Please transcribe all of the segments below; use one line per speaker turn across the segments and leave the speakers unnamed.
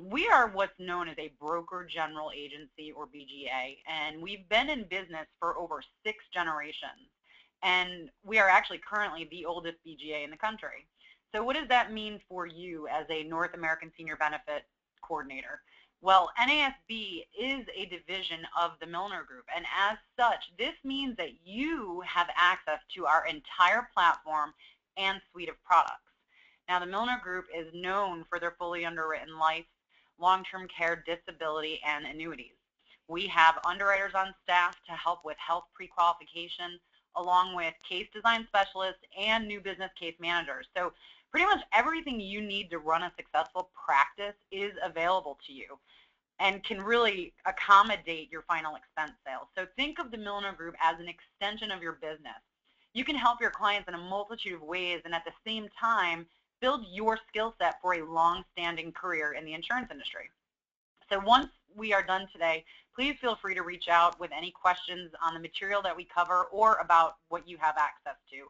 We are what's known as a broker general agency, or BGA, and we've been in business for over 6 generations. And we are actually currently the oldest BGA in the country. So what does that mean for you as a North American Senior Benefit Coordinator? Well, NASB is a division of the Milner Group, and as such, this means that you have access to our entire platform and suite of products. Now, the Milner Group is known for their fully underwritten life, long-term care, disability, and annuities. We have underwriters on staff to help with health pre-qualification, along with case design specialists and new business case managers. So pretty much everything you need to run a successful practice is available to you and can really accommodate your final expense sales. So think of the Milner Group as an extension of your business. You can help your clients in a multitude of ways and at the same time build your skill set for a long-standing career in the insurance industry. So once we are done today, please feel free to reach out with any questions on the material that we cover or about what you have access to.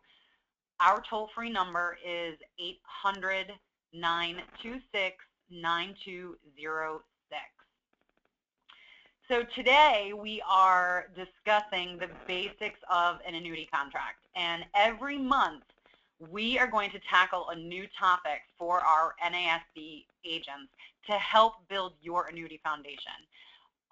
Our toll-free number is 800-926-9206. So today we are discussing the basics of an annuity contract, and every month we are going to tackle a new topic for our NASB agents to help build your annuity foundation.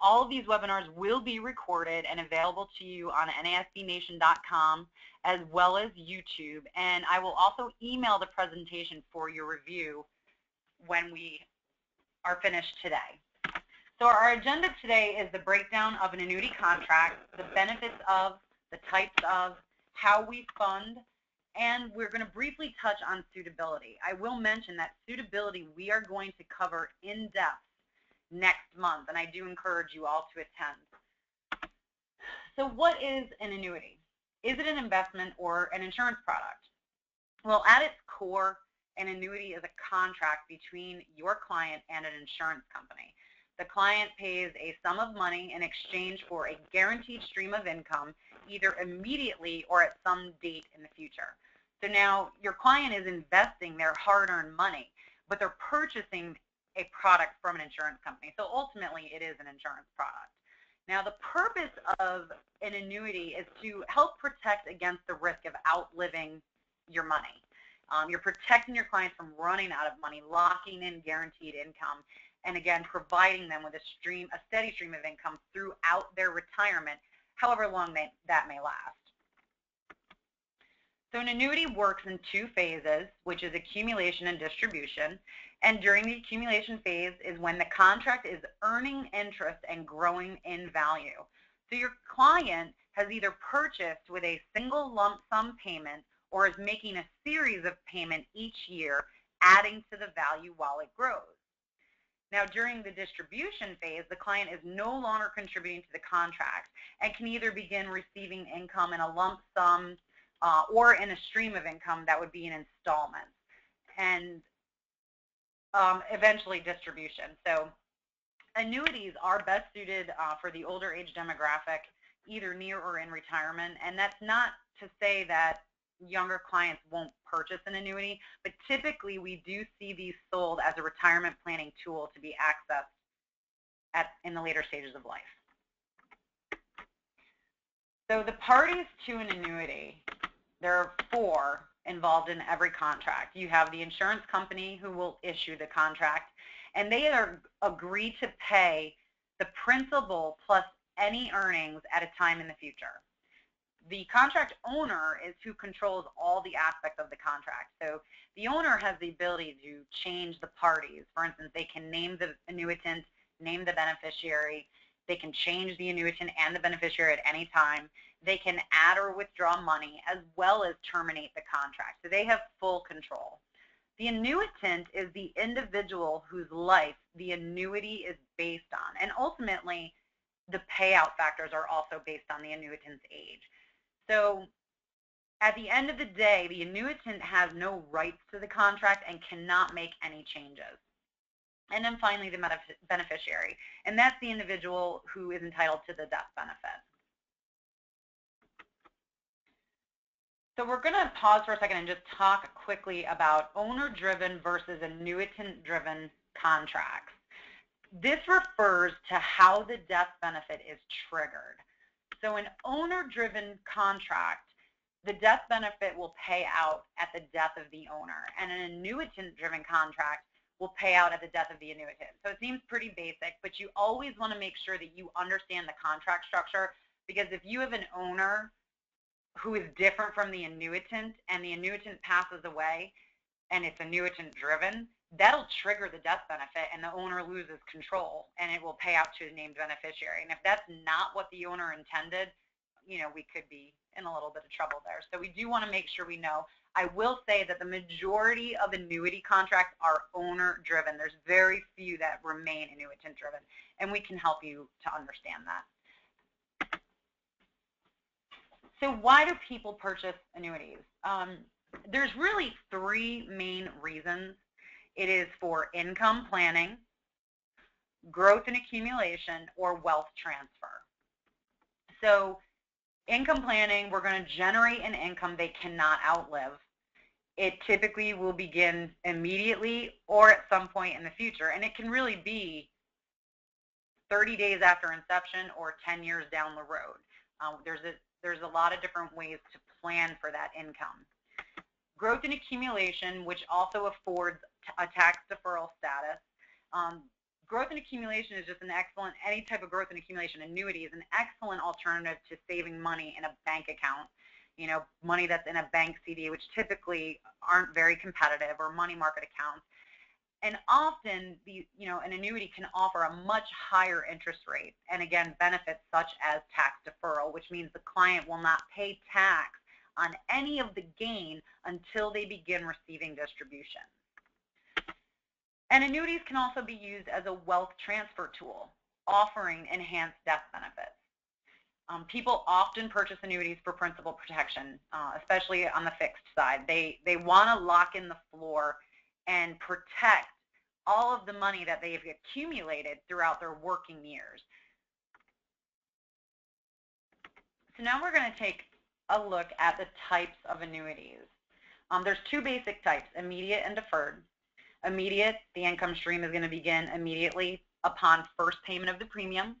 All of these webinars will be recorded and available to you on NASBnation.com as well as YouTube, and I will also email the presentation for your review when we are finished today. So our agenda today is the breakdown of an annuity contract, the benefits of, the types of, how we fund, and we're going to briefly touch on suitability. I will mention that suitability we are going to cover in depth next month, and I do encourage you all to attend. So what is an annuity? Is it an investment or an insurance product? Well, at its core, an annuity is a contract between your client and an insurance company. The client pays a sum of money in exchange for a guaranteed stream of income, either immediately or at some date in the future. So now your client is investing their hard-earned money, but they're purchasing a product from an insurance company. So ultimately, it is an insurance product. Now, the purpose of an annuity is to help protect against the risk of outliving your money. You're protecting your clients from running out of money, locking in guaranteed income, and again, providing them with a steady stream of income throughout their retirement, however long that may last. So an annuity works in 2 phases, which is accumulation and distribution. And during the accumulation phase is when the contract is earning interest and growing in value. So your client has either purchased with a single lump sum payment or is making a series of payments each year, adding to the value while it grows. Now, during the distribution phase, the client is no longer contributing to the contract and can either begin receiving income in a lump sum or in a stream of income that would be an installment, and eventually distribution. So annuities are best suited for the older age demographic, either near or in retirement, and that's not to say that younger clients won't purchase an annuity, but typically we do see these sold as a retirement planning tool to be accessed in the later stages of life. So the parties to an annuity, there are 4 involved in every contract. You have the insurance company who will issue the contract, and they agree to pay the principal plus any earnings at a time in the future. The contract owner is who controls all the aspects of the contract. So the owner has the ability to change the parties. For instance, they can name the annuitant, name the beneficiary. They can change the annuitant and the beneficiary at any time. They can add or withdraw money as well as terminate the contract. So they have full control. The annuitant is the individual whose life the annuity is based on. And ultimately, the payout factors are also based on the annuitant's age. So at the end of the day, the annuitant has no rights to the contract and cannot make any changes. And then finally, the beneficiary. And that's the individual who is entitled to the death benefit. So we're going to pause for a second and just talk quickly about owner-driven versus annuitant-driven contracts. This refers to how the death benefit is triggered. So an owner-driven contract, the death benefit will pay out at the death of the owner, and an annuitant-driven contract will pay out at the death of the annuitant. So it seems pretty basic, but you always want to make sure that you understand the contract structure, because if you have an owner who is different from the annuitant and the annuitant passes away and it's annuitant-driven, that'll trigger the death benefit and the owner loses control and it will pay out to the named beneficiary. And if that's not what the owner intended, you know, we could be in a little bit of trouble there. So we do want to make sure we know. I will say that the majority of annuity contracts are owner-driven. There's very few that remain annuitant-driven, and we can help you to understand that. So why do people purchase annuities? There's really three main reasons. It is for income planning, growth and accumulation, or wealth transfer. So income planning, we're going to generate an income they cannot outlive. It typically will begin immediately or at some point in the future, and it can really be 30 days after inception or 10 years down the road. There's a lot of different ways to plan for that income. Growth and accumulation, which also affords a tax deferral status. Growth and accumulation is just an excellent, any type of growth and accumulation annuity is an excellent alternative to saving money in a bank account. You know, money that's in a bank CD, which typically aren't very competitive, or money market accounts. And often, an annuity can offer a much higher interest rate, and again, benefits such as tax deferral, which means the client will not pay tax on any of the gain until they begin receiving distribution. And annuities can also be used as a wealth transfer tool, offering enhanced death benefits. People often purchase annuities for principal protection, especially on the fixed side. They want to lock in the floor and protect all of the money that they've accumulated throughout their working years. So now we're going to take a look at the types of annuities. There's two basic types, immediate and deferred. Immediate, the income stream is going to begin immediately upon first payment of the premium.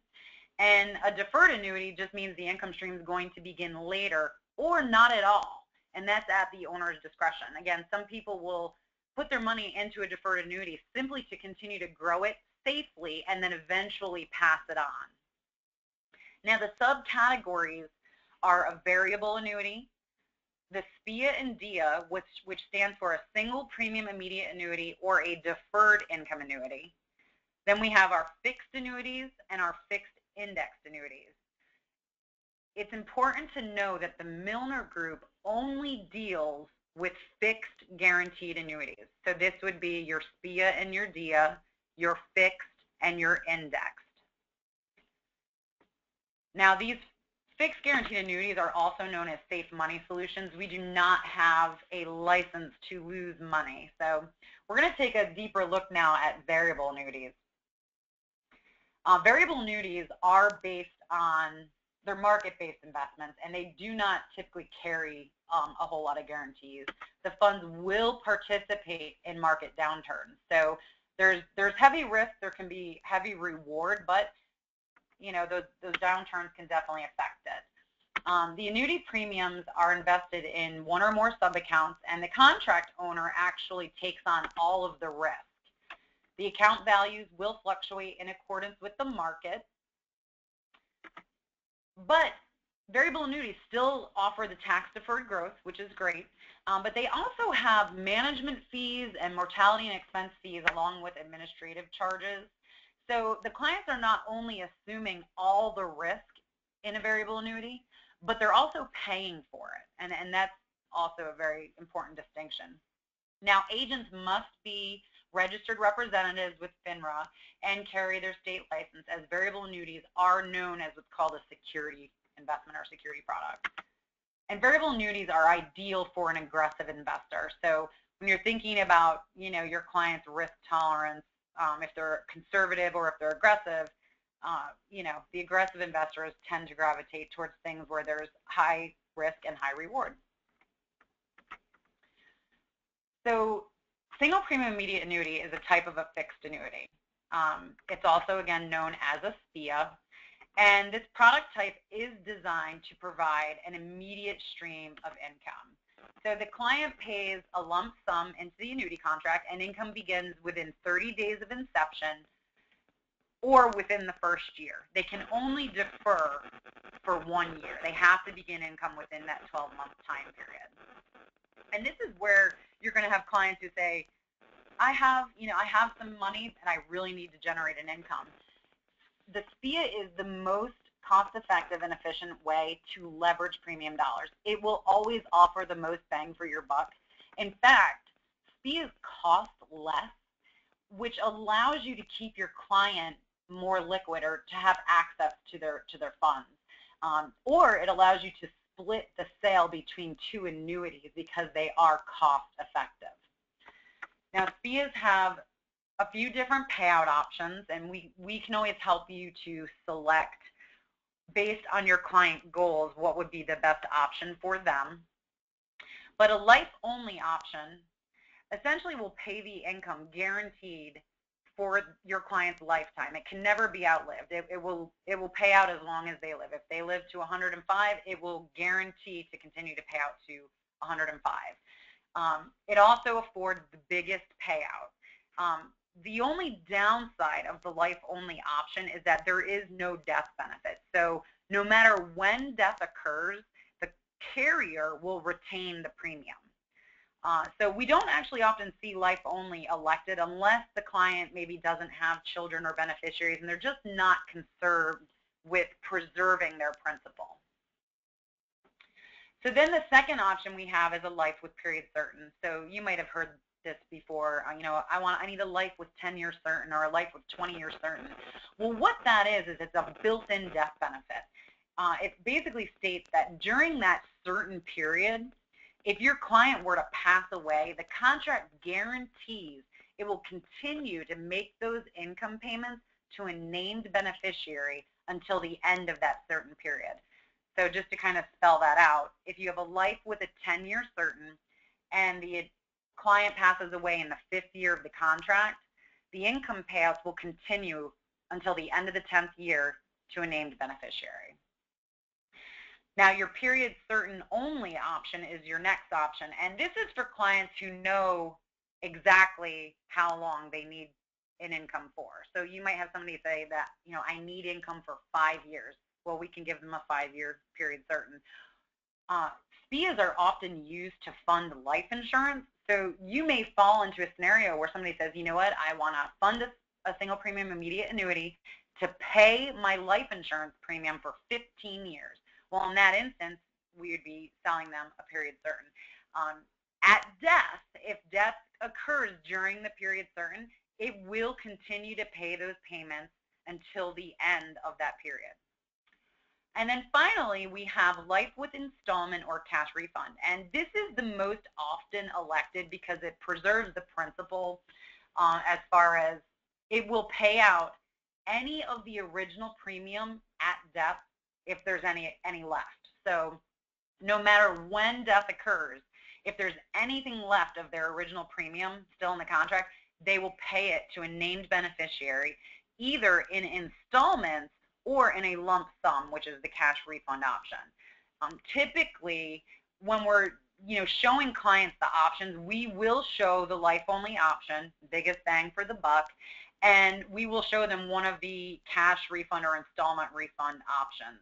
And a deferred annuity just means the income stream is going to begin later or not at all. And that's at the owner's discretion. Again, some people will put their money into a deferred annuity simply to continue to grow it safely and then eventually pass it on. Now, the subcategories are a variable annuity, the SPIA and DIA, which stands for a single premium immediate annuity or a deferred income annuity. Then we have our fixed annuities and our fixed indexed annuities. It's important to know that the Milner Group only deals with fixed guaranteed annuities. So this would be your SPIA and your DIA, your fixed and your indexed. Now, these fixed guaranteed annuities are also known as safe money solutions. We do not have a license to lose money. So we're going to take a deeper look now at variable annuities. Variable annuities are based on, they're market-based investments, and they do not typically carry a whole lot of guarantees. The funds will participate in market downturns. So there's heavy risk, there can be heavy reward, but you know, those downturns can definitely affect it. The annuity premiums are invested in one or more sub-accounts, and the contract owner actually takes on all of the risk. The account values will fluctuate in accordance with the market, but variable annuities still offer the tax-deferred growth, which is great, but they also have management fees and mortality and expense fees along with administrative charges. So the clients are not only assuming all the risk in a variable annuity, but they're also paying for it, and that's also a very important distinction. Now, agents must be registered representatives with FINRA and carry their state license, as variable annuities are known as what's called a security investment or security product. And variable annuities are ideal for an aggressive investor. So when you're thinking about, you know, your client's risk tolerance, if they're conservative or if they're aggressive, you know, the aggressive investors tend to gravitate towards things where there's high risk and high reward. So single premium immediate annuity is a type of a fixed annuity. It's also, again, known as a SPIA. And this product type is designed to provide an immediate stream of income. So the client pays a lump sum into the annuity contract, and income begins within 30 days of inception or within the first year. They can only defer for 1 year. They have to begin income within that 12-month time period. And this is where you're going to have clients who say, I have some money and I really need to generate an income. The SPIA is the most cost-effective and efficient way to leverage premium dollars. It will always offer the most bang for your buck. In fact, SPIAs cost less, which allows you to keep your client more liquid or to have access to their funds. Or it allows you to split the sale between two annuities because they are cost-effective. Now, SPIAs have a few different payout options, and we can always help you to select, based on your client goals, what would be the best option for them. But a life-only option essentially will pay the income guaranteed for your client's lifetime. It can never be outlived. It will pay out as long as they live. If they live to 105, it will guarantee to continue to pay out to 105. It also affords the biggest payout. The only downside of the life-only option is that there is no death benefit. So no matter when death occurs, the carrier will retain the premium. So we don't actually often see life-only elected unless the client maybe doesn't have children or beneficiaries and they're just not concerned with preserving their principal. So then the second option we have is a life with period certain. So you might have heard this before, I need a life with 10 years certain or a life with 20 years certain. Well, what that is it's a built-in death benefit. It basically states that during that certain period, if your client were to pass away, the contract guarantees it will continue to make those income payments to a named beneficiary until the end of that certain period. So just to kind of spell that out, if you have a life with a 10-year certain and the client passes away in the 5th year of the contract, the income payouts will continue until the end of the 10th year to a named beneficiary. Now, your period certain only option is your next option, and this is for clients who know exactly how long they need an income for. So you might have somebody say that, I need income for 5 years. Well, we can give them a 5-year period certain. SPIAs are often used to fund life insurance. So you may fall into a scenario where somebody says, you know what, I want to fund a single premium immediate annuity to pay my life insurance premium for 15 years. Well, in that instance, we would be selling them a period certain. At death, if death occurs during the period certain, it will continue to pay those payments until the end of that period. And then finally, we have life with installment or cash refund. And this is the most often elected because it preserves the principal as far as it will pay out any of the original premium at death if there's any left. So no matter when death occurs, if there's anything left of their original premium still in the contract, they will pay it to a named beneficiary, either in installments or in a lump sum, which is the cash refund option. Typically, when we're showing clients the options, we will show the life-only option, biggest bang for the buck, and we will show them one of the cash refund or installment refund options.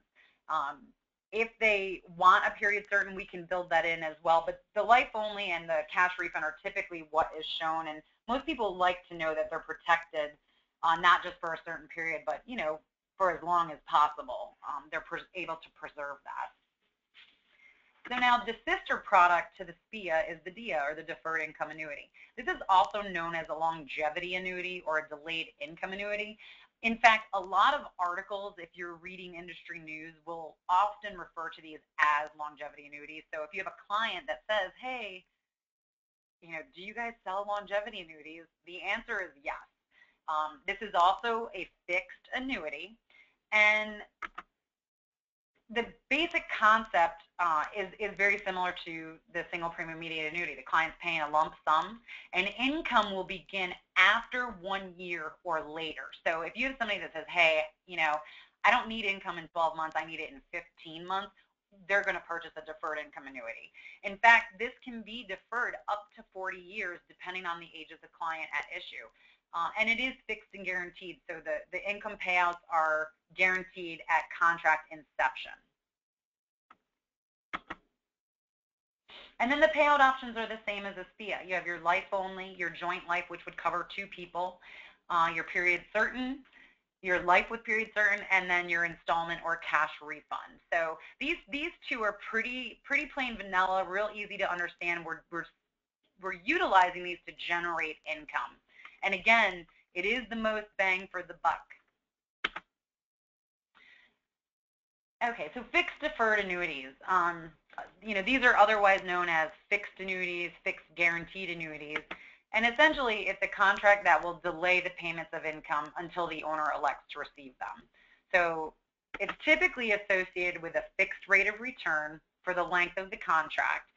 If they want a period certain, we can build that in as well, but the life-only and the cash refund are typically what is shown, and most people like to know that they're protected, not just for a certain period, but for as long as possible. They're able to preserve that. So now the sister product to the SPIA is the DIA, or the Deferred Income Annuity. This is also known as a longevity annuity or a delayed income annuity. In fact, a lot of articles, if you're reading industry news, will often refer to these as longevity annuities. So if you have a client that says, hey, do you guys sell longevity annuities? The answer is yes. This is also a fixed annuity, and the basic concept is very similar to the single premium immediate annuity. The client's paying a lump sum, and income will begin after 1 year or later. So if you have somebody that says, hey, I don't need income in 12 months, I need it in 15 months, they're going to purchase a deferred income annuity. In fact, this can be deferred up to 40 years depending on the age of the client at issue. And it is fixed and guaranteed, so the income payouts are guaranteed at contract inception. And then the payout options are the same as a SPIA. You have your life only, your joint life, which would cover 2 people, your period certain, your life with period certain, and then your installment or cash refund. So these 2 are pretty plain vanilla, real easy to understand. We're utilizing these to generate income. And again, it is the most bang for the buck. Okay, so fixed deferred annuities. These are otherwise known as fixed annuities, fixed guaranteed annuities. And essentially, it's a contract that will delay the payments of income until the owner elects to receive them. So it's typically associated with a fixed rate of return for the length of the contract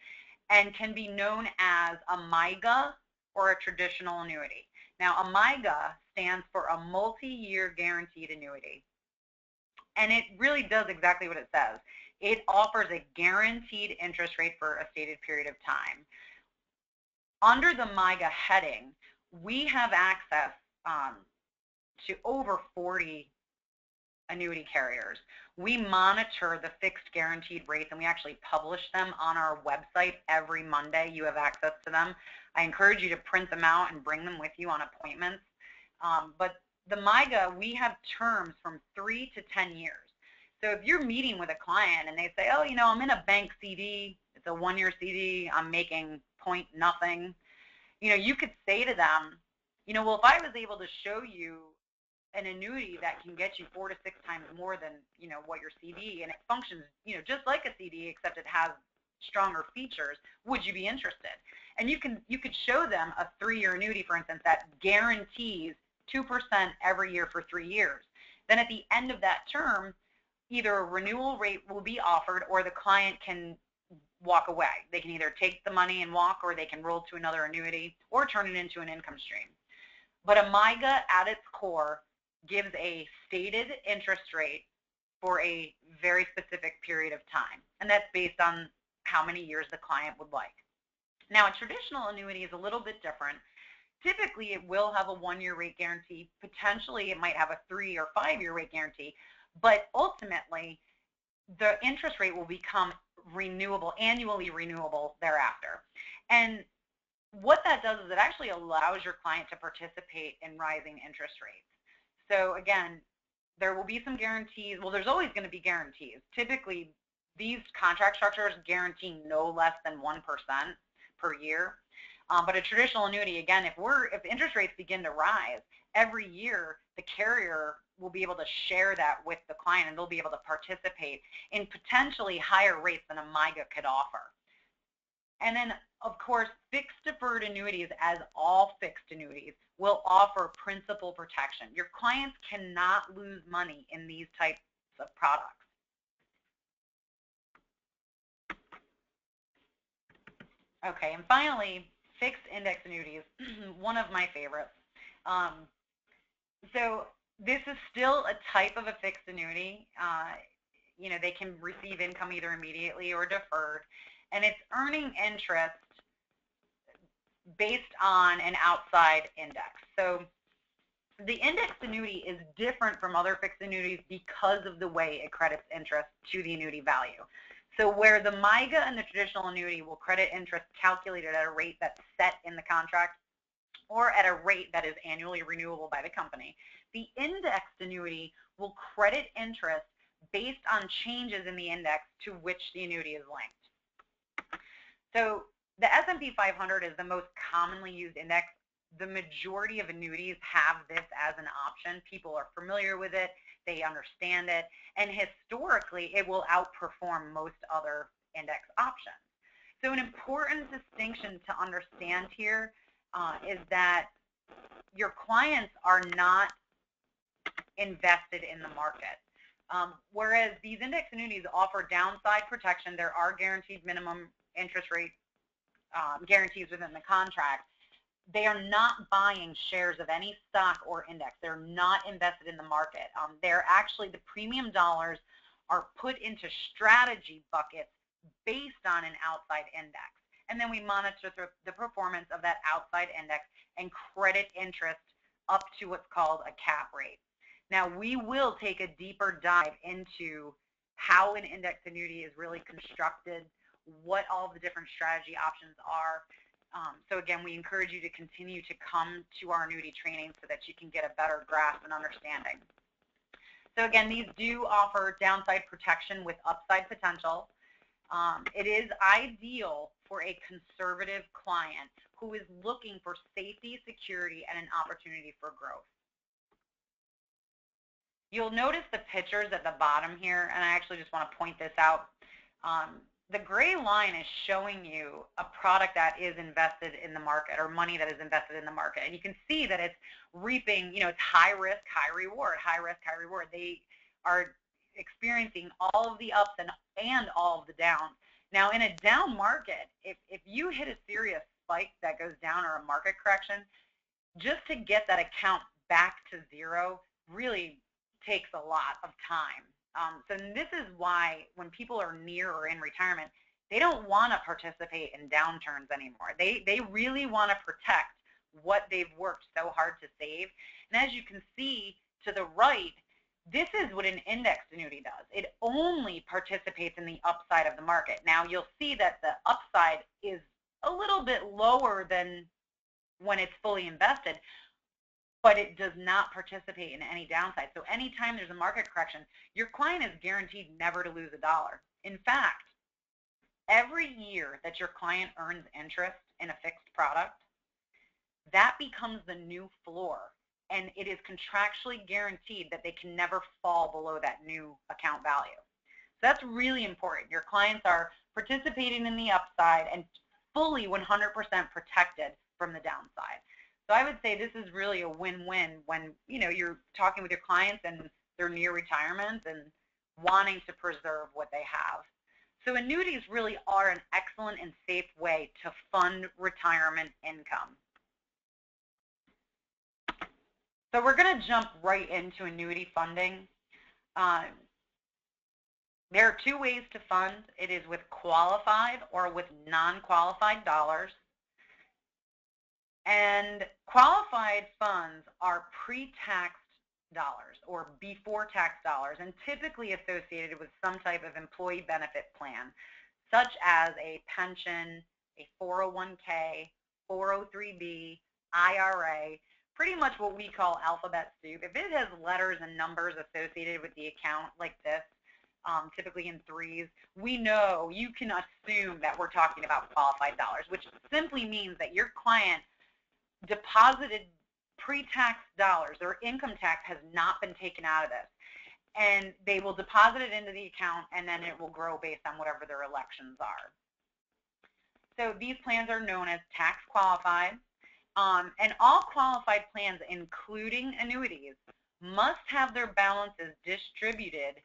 and can be known as a MYGA or a traditional annuity. Now, a MYGA stands for a multi-year guaranteed annuity. And it really does exactly what it says. It offers a guaranteed interest rate for a stated period of time. Under the MYGA heading, we have access to over 40 annuity carriers. We monitor the fixed guaranteed rates, and we actually publish them on our website every Monday. You have access to them. I encourage you to print them out and bring them with you on appointments. But the MYGA, we have terms from 3 to 10 years. So if you're meeting with a client and they say, oh, I'm in a bank CD, it's a 1-year CD, I'm making point nothing, you could say to them, well, if I was able to show you an annuity that can get you 4 to 6 times more than, what your CD, and it functions, just like a CD, except it has stronger features, would you be interested? And you could show them a 3-year annuity, for instance, that guarantees 2% every year for 3 years. Then at the end of that term, either a renewal rate will be offered or the client can walk away. They can either take the money and walk, or they can roll to another annuity or turn it into an income stream. But a MYGA at its core gives a stated interest rate for a very specific period of time, and that's based on how many years the client would like. Now, a traditional annuity is a little bit different. Typically, it will have a 1-year rate guarantee. Potentially, it might have a 3 or 5-year rate guarantee, but ultimately, the interest rate will become renewable, annually renewable thereafter. And what that does is it actually allows your client to participate in rising interest rates. So again, there will be some guarantees. Well, there's always going to be guarantees. Typically, these contract structures guarantee no less than 1% per year. But a traditional annuity, again, if interest rates begin to rise, every year the carrier will be able to share that with the client, and they'll be able to participate in potentially higher rates than a MYGA could offer. And then, of course, fixed deferred annuities, as all fixed annuities, will offer principal protection. Your clients cannot lose money in these types of products. Okay, and finally, fixed index annuities, one of my favorites. So this is still a type of a fixed annuity. They can receive income either immediately or deferred, and it's earning interest based on an outside index. So the indexed annuity is different from other fixed annuities because of the way it credits interest to the annuity value. So where the MYGA and the traditional annuity will credit interest calculated at a rate that's set in the contract or at a rate that is annually renewable by the company, the indexed annuity will credit interest based on changes in the index to which the annuity is linked. So the S&P 500 is the most commonly used index. The majority of annuities have this as an option. People are familiar with it. They understand it. And historically, it will outperform most other index options. So an important distinction to understand here is that your clients are not invested in the market. Whereas these index annuities offer downside protection, there are guaranteed minimum interest rate guarantees within the contract. They are not buying shares of any stock or index. They're not invested in the market. They're actually, the premium dollars are put into strategy buckets based on an outside index. And then we monitor the performance of that outside index and credit interest up to what's called a cap rate. Now, we will take a deeper dive into how an index annuity is really constructed, what all the different strategy options are. So again, we encourage you to continue to come to our annuity training so that you can get a better grasp and understanding. So again, these do offer downside protection with upside potential. It is ideal for a conservative client who is looking for safety, security, and an opportunity for growth. You'll notice the pictures at the bottom here, and I actually just want to point this out. The gray line is showing you a product that is invested in the market, or money that is invested in the market. And you can see that it's reaping, it's high risk, high reward, high risk, high reward. They are experiencing all of the ups and all of the downs. Now, in a down market, if you hit a serious spike that goes down or a market correction, just to get that account back to zero really takes a lot of time. So this is why when people are near or in retirement, they don't want to participate in downturns anymore. They really want to protect what they've worked so hard to save. And as you can see to the right, this is what an indexed annuity does. It only participates in the upside of the market. Now, you'll see that the upside is a little bit lower than when it's fully invested, but it does not participate in any downside. So anytime there's a market correction, your client is guaranteed never to lose a dollar. In fact, every year that your client earns interest in a fixed product, that becomes the new floor, and it is contractually guaranteed that they can never fall below that new account value. So that's really important. Your clients are participating in the upside and fully 100% protected from the downside. So I would say this is really a win-win when you're talking with your clients and they're near retirement and wanting to preserve what they have. So annuities really are an excellent and safe way to fund retirement income. So we're going to jump right into annuity funding. There are two ways to fund. It is with qualified or with non-qualified dollars. And qualified funds are pre-taxed dollars or before tax dollars, and typically associated with some type of employee benefit plan, such as a pension, a 401k, 403b, IRA, pretty much what we call alphabet soup. If it has letters and numbers associated with the account like this, typically in threes, we know, you can assume that we're talking about qualified dollars, which simply means that your client deposited pre-tax dollars. Their income tax has not been taken out of this, and they will deposit it into the account, and then it will grow based on whatever their elections are. So these plans are known as tax qualified, and all qualified plans, including annuities, must have their balances distributed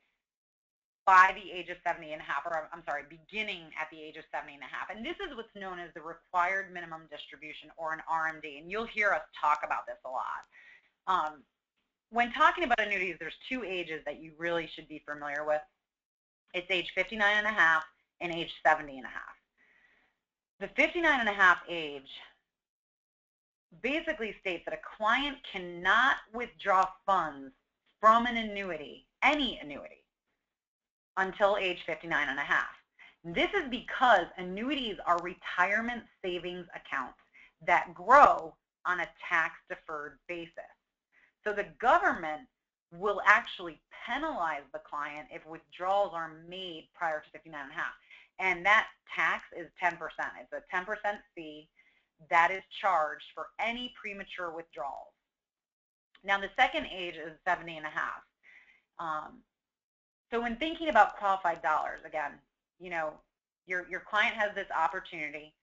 by the age of 70 and a half, or I'm sorry, beginning at the age of 70 and a half. And this is what's known as the required minimum distribution, or an RMD, and you'll hear us talk about this a lot. When talking about annuities, there's two ages that you really should be familiar with. It's age 59 and a half and age 70 and a half. The 59 and a half age basically states that a client cannot withdraw funds from an annuity, any annuity, until age 59 and a half. This is because annuities are retirement savings accounts that grow on a tax-deferred basis. So the government will actually penalize the client if withdrawals are made prior to 59 and a half. And that tax is 10%. It's a 10% fee that is charged for any premature withdrawals. Now, the second age is 70 and a half. So when thinking about qualified dollars, again, your client has this opportunity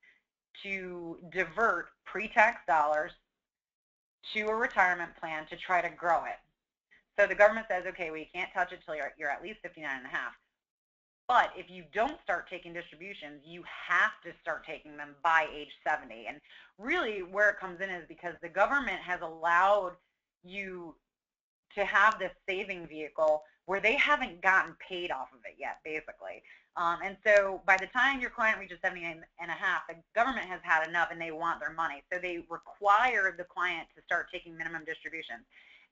to divert pre-tax dollars to a retirement plan to try to grow it. So the government says, okay, well, you can't touch it till you're at least 59 and a half. But if you don't start taking distributions, you have to start taking them by age 70. And really where it comes in is because the government has allowed you to have this saving vehicle where they haven't gotten paid off of it yet, basically. And so by the time your client reaches 79 and a half, the government has had enough and they want their money. So they require the client to start taking minimum distributions.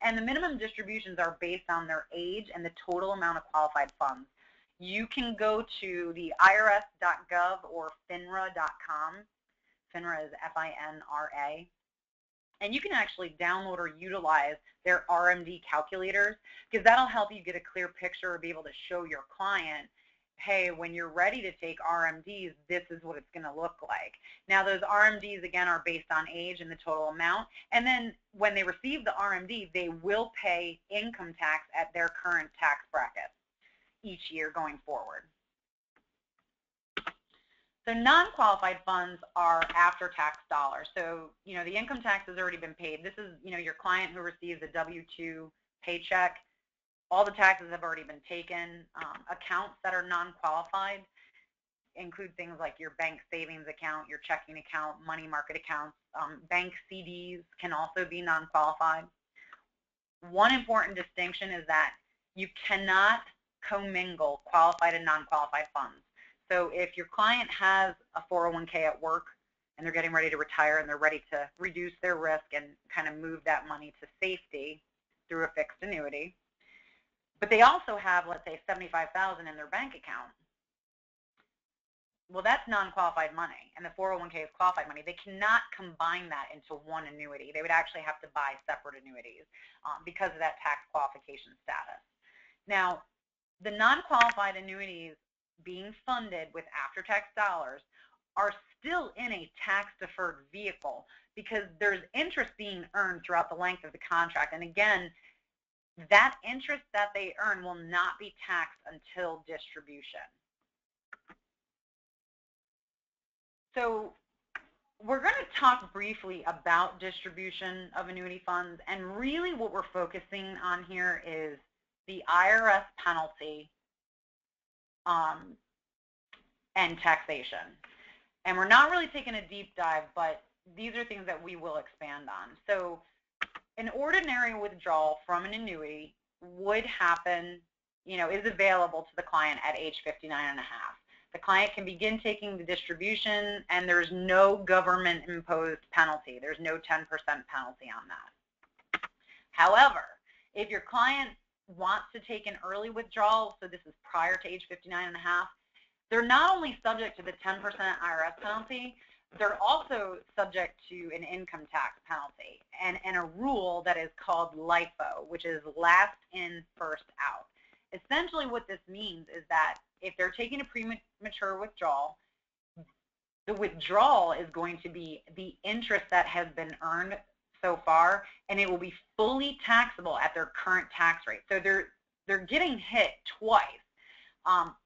And the minimum distributions are based on their age and the total amount of qualified funds. You can go to the irs.gov or finra.com. FINRA is F-I-N-R-A. And you can actually download or utilize their RMD calculators, because that'll help you get a clear picture or be able to show your client, hey, when you're ready to take RMDs, this is what it's going to look like. Now, those RMDs, again, are based on age and the total amount. And then when they receive the RMD, they will pay income tax at their current tax bracket each year going forward. So non-qualified funds are after-tax dollars. So, you know, the income tax has already been paid. This is, you know, your client who receives a W-2 paycheck. All the taxes have already been taken. Accounts that are non-qualified include things like your bank savings account, your checking account, money market accounts. Bank CDs can also be non-qualified. One important distinction is that you cannot commingle qualified and non-qualified funds. So if your client has a 401k at work and they're getting ready to retire and they're ready to reduce their risk and kind of move that money to safety through a fixed annuity, but they also have, let's say, $75,000 in their bank account, well, that's non-qualified money, and the 401k is qualified money. They cannot combine that into one annuity. They would actually have to buy separate annuities because of that tax qualification status. Now, the non-qualified annuities being funded with after-tax dollars are still in a tax-deferred vehicle because there's interest being earned throughout the length of the contract. And again, that interest that they earn will not be taxed until distribution. So we're going to talk briefly about distribution of annuity funds, and really what we're focusing on here is the IRS penalty and taxation. And we're not really taking a deep dive, but these are things that we will expand on. So an ordinary withdrawal from an annuity would happen, you know, is available to the client at age 59 and a half. The client can begin taking the distribution, and there's no government-imposed penalty. There's no 10% penalty on that. However, if your client wants to take an early withdrawal, so this is prior to age 59 and a half, they're not only subject to the 10% IRS penalty, they're also subject to an income tax penalty and a rule that is called LIFO, which is last in, first out. Essentially what this means is that if they're taking a premature withdrawal, the withdrawal is going to be the interest that has been earned so far, and it will be fully taxable at their current tax rate. So they're getting hit twice,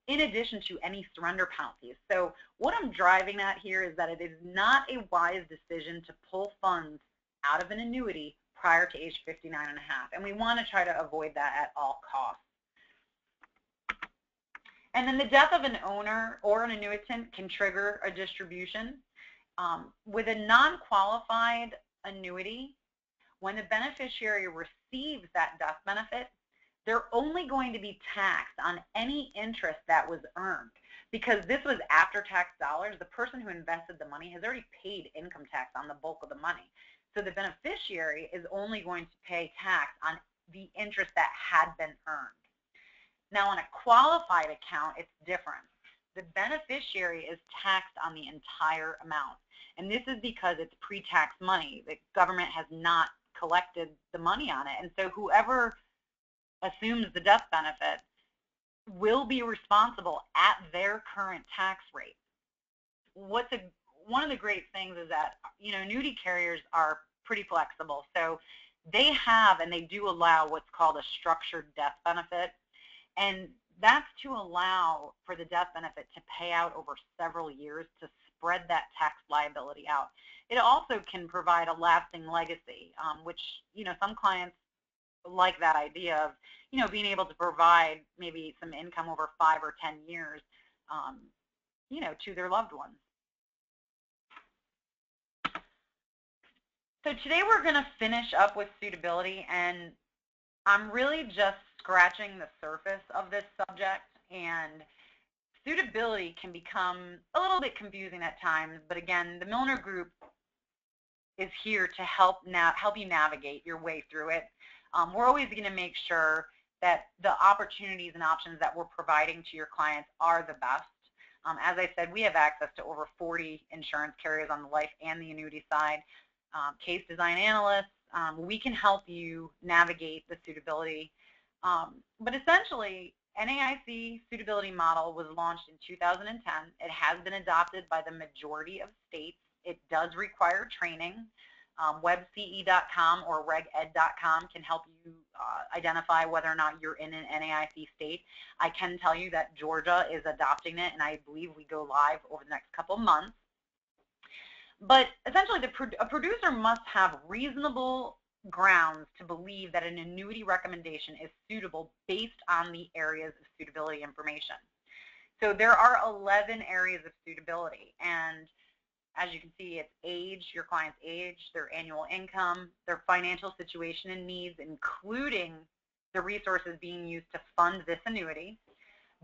in addition to any surrender penalties. So what I'm driving at here is that it is not a wise decision to pull funds out of an annuity prior to age 59 and a half, and we want to try to avoid that at all costs. And then the death of an owner or an annuitant can trigger a distribution. With a non-qualified annuity, when the beneficiary receives that death benefit, they're only going to be taxed on any interest that was earned. Because this was after-tax dollars, the person who invested the money has already paid income tax on the bulk of the money. So the beneficiary is only going to pay tax on the interest that had been earned. Now, on a qualified account, it's different. The beneficiary is taxed on the entire amount. And this is because it's pre-tax money. The government has not collected the money on it. And so whoever assumes the death benefit will be responsible at their current tax rate. One of the great things is that, you know, annuity carriers are pretty flexible. So they have and they do allow what's called a structured death benefit. And that's to allow for the death benefit to pay out over several years to spread that tax liability out. It also can provide a lasting legacy, which, you know, some clients like that idea of, you know, being able to provide maybe some income over 5 or 10 years, you know, to their loved ones. So today we're going to finish up with suitability, and I'm really just scratching the surface of this subject, and suitability can become a little bit confusing at times, but again, the Milner Group is here to help you navigate your way through it. We're always going to make sure that the opportunities and options that we're providing to your clients are the best. As I said, we have access to over 40 insurance carriers on the life and the annuity side, case design analysts. We can help you navigate the suitability. But essentially, NAIC suitability model was launched in 2010. It has been adopted by the majority of states. It does require training. WebCE.com or reged.com can help you identify whether or not you're in an NAIC state. I can tell you that Georgia is adopting it, and I believe we go live over the next couple months. But essentially, a producer must have reasonable grounds to believe that an annuity recommendation is suitable based on the areas of suitability information. So there are 11 areas of suitability, and as you can see, it's age, your client's age, their annual income, their financial situation and needs, including the resources being used to fund this annuity,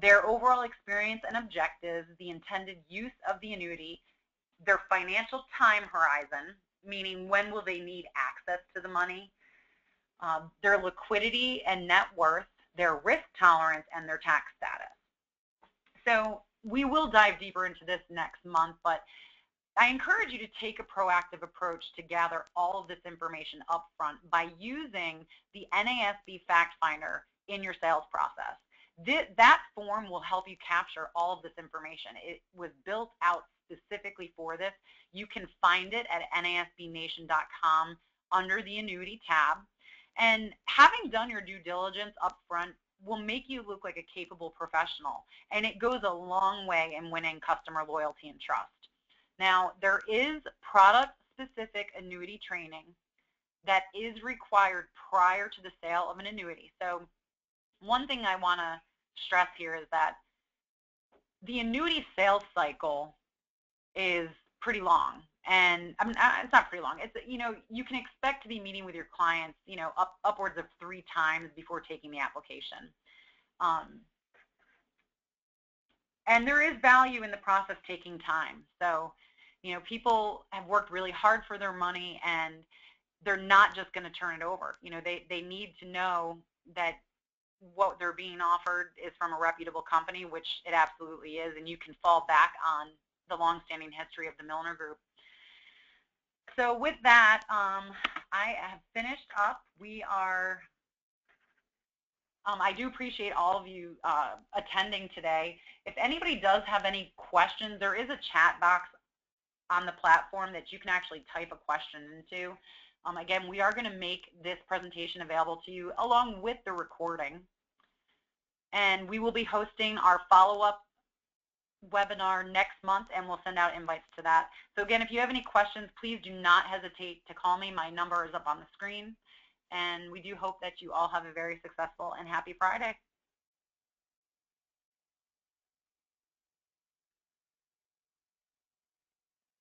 their overall experience and objectives, the intended use of the annuity, their financial time horizon, meaning when will they need access to the money, their liquidity and net worth, their risk tolerance, and their tax status. So we will dive deeper into this next month, but I encourage you to take a proactive approach to gather all of this information up front by using the NASB Fact Finder in your sales process. That form will help you capture all of this information. It was built out specifically for this. You can find it at nasbnation.com under the Annuity tab. And having done your due diligence up front will make you look like a capable professional. And it goes a long way in winning customer loyalty and trust. Now, there is product-specific annuity training that is required prior to the sale of an annuity. So one thing I want to stress here is that the annuity sales cycle is pretty long. And it's not pretty long. It's, you know, you can expect to be meeting with your clients, you know, upwards of 3 times before taking the application. And there is value in the process taking time. So, you know, people have worked really hard for their money, and they're not just going to turn it over. You know, they need to know that what they're being offered is from a reputable company, which it absolutely is, and you can fall back on the longstanding history of the Milner Group. So with that, I have finished up. I do appreciate all of you attending today. If anybody does have any questions, there is a chat box on the platform that you can actually type a question into. Again, we are going to make this presentation available to you along with the recording. And we will be hosting our follow-up webinar next month, and we'll send out invites to that. So again, if you have any questions, please do not hesitate to call me. My number is up on the screen. And we do hope that you all have a very successful and happy Friday.